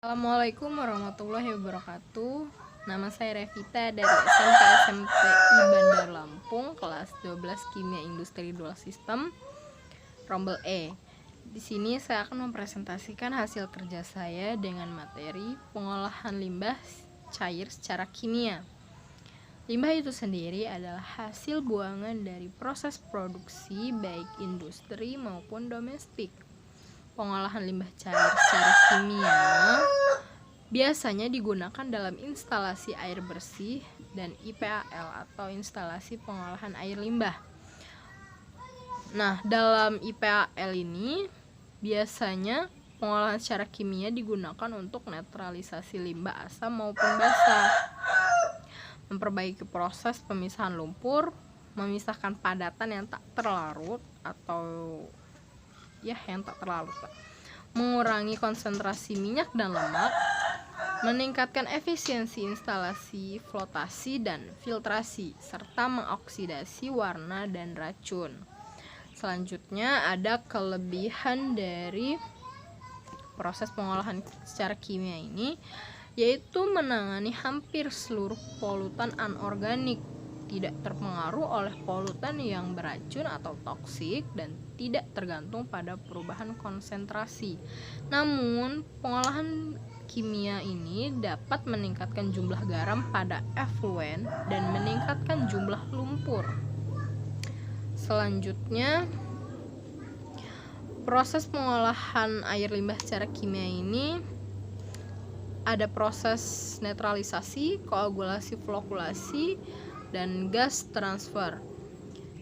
Assalamualaikum warahmatullahi wabarakatuh. Nama saya Revita dari SMK SMPI Bandar Lampung, kelas 12 Kimia Industri Dual System, Rombel E. Di sini saya akan mempresentasikan hasil kerja saya dengan materi pengolahan limbah cair secara kimia. Limbah itu sendiri adalah hasil buangan dari proses produksi baik industri maupun domestik. Pengolahan limbah cair secara kimia biasanya digunakan dalam instalasi air bersih dan IPAL atau instalasi pengolahan air limbah. Nah, dalam IPAL ini biasanya pengolahan secara kimia digunakan untuk netralisasi limbah asam maupun basah, memperbaiki proses pemisahan lumpur, memisahkan padatan yang tak terlarut atau yang tak terlarut, mengurangi konsentrasi minyak dan lemak, meningkatkan efisiensi instalasi flotasi dan filtrasi, serta mengoksidasi warna dan racun. Selanjutnya ada kelebihan dari proses pengolahan secara kimia ini, yaitu menangani hampir seluruh polutan anorganik, tidak terpengaruh oleh polutan yang beracun atau toksik dan tidak tergantung pada perubahan konsentrasi. Namun, pengolahan kimia ini dapat meningkatkan jumlah garam pada efluen dan meningkatkan jumlah lumpur. Selanjutnya, proses pengolahan air limbah secara kimia ini ada proses netralisasi, koagulasi, flokulasi, dan gas transfer,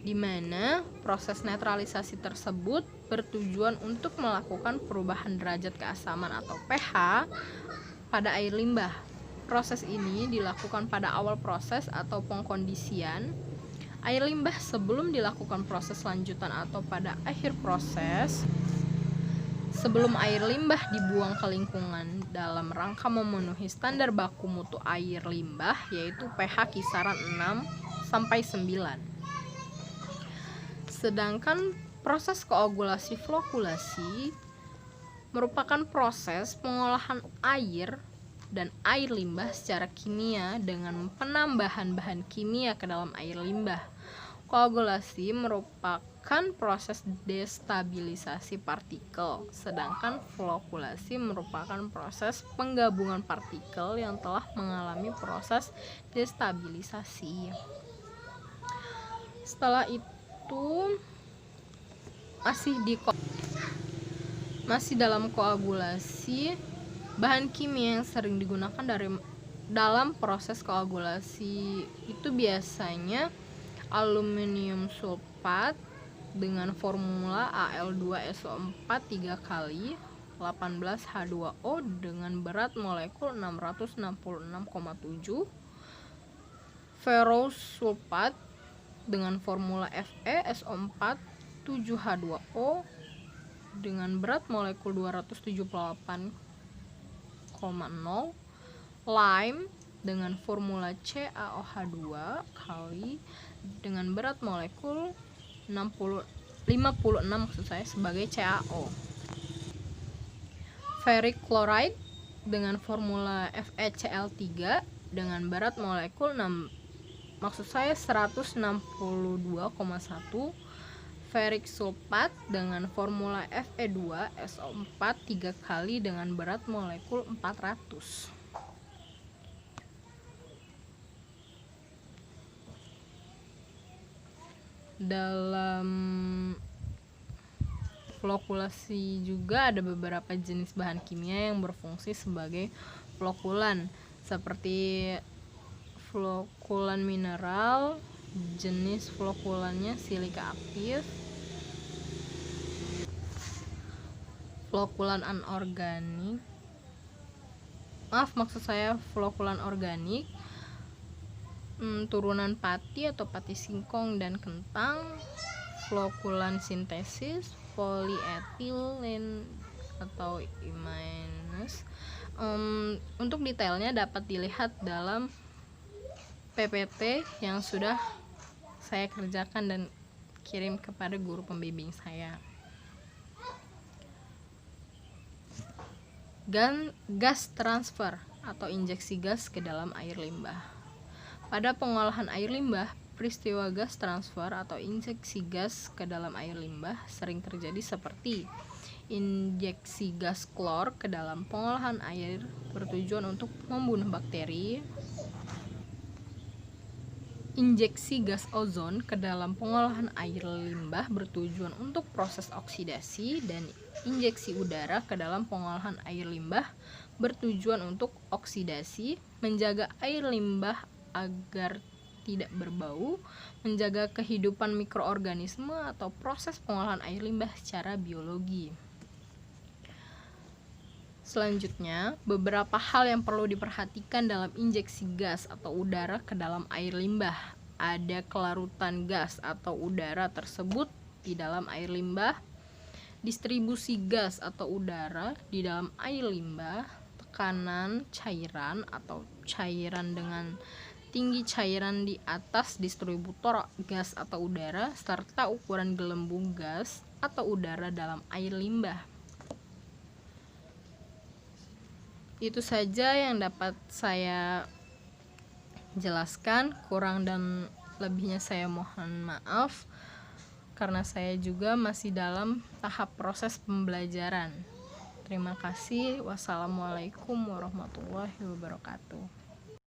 di mana proses netralisasi tersebut bertujuan untuk melakukan perubahan derajat keasaman atau pH pada air limbah. Proses ini dilakukan pada awal proses atau pengkondisian air limbah sebelum dilakukan proses lanjutan atau pada akhir proses, sebelum air limbah dibuang ke lingkungan dalam rangka memenuhi standar baku mutu air limbah, yaitu pH kisaran 6-9. Sedangkan proses koagulasi flokulasi merupakan proses pengolahan air dan air limbah secara kimia dengan penambahan bahan kimia ke dalam air limbah. Koagulasi merupakan proses destabilisasi partikel, sedangkan flokulasi merupakan proses penggabungan partikel yang telah mengalami proses destabilisasi. Setelah itu masih dalam koagulasi, bahan kimia yang sering digunakan dalam proses koagulasi itu biasanya aluminium sulfat dengan formula Al2SO4 3 kali 18H2O dengan berat molekul 666,7, ferrous sulfat dengan formula FeSO4 7H2O dengan berat molekul 278,0, lime dengan formula CaOH2 kali dengan berat molekul 56 sebagai CaO, ferric chloride dengan formula FeCl3 dengan berat molekul 162,1, ferric sulfat dengan formula Fe2SO4 3 kali dengan berat molekul 400. Dalam flokulasi juga ada beberapa jenis bahan kimia yang berfungsi sebagai flokulan, seperti flokulan mineral, jenis flokulannya silika aktif, flokulan flokulan organik, turunan pati atau pati singkong dan kentang, flokulan sintesis, polyethylene atau imines. Untuk detailnya dapat dilihat dalam PPT yang sudah saya kerjakan dan kirim kepada guru pembimbing saya. gas transfer atau injeksi gas ke dalam air limbah. Pada pengolahan air limbah, peristiwa gas transfer atau injeksi gas ke dalam air limbah sering terjadi seperti injeksi gas klor ke dalam pengolahan air bertujuan untuk membunuh bakteri, injeksi gas ozon ke dalam pengolahan air limbah bertujuan untuk proses oksidasi, dan injeksi udara ke dalam pengolahan air limbah bertujuan untuk oksidasi, menjaga air limbah agar tidak berbau, menjaga kehidupan mikroorganisme atau proses pengolahan air limbah secara biologi. Selanjutnya, beberapa hal yang perlu diperhatikan dalam injeksi gas atau udara ke dalam air limbah. Ada kelarutan gas atau udara tersebut di dalam air limbah, distribusi gas atau udara di dalam air limbah, tekanan cairan atau cairan dengan tinggi cairan di atas distributor gas atau udara, serta ukuran gelembung gas atau udara dalam air limbah. Itu saja yang dapat saya jelaskan, kurang dan lebihnya saya mohon maaf karena saya juga masih dalam tahap proses pembelajaran. Terima kasih. Wassalamualaikum warahmatullahi wabarakatuh.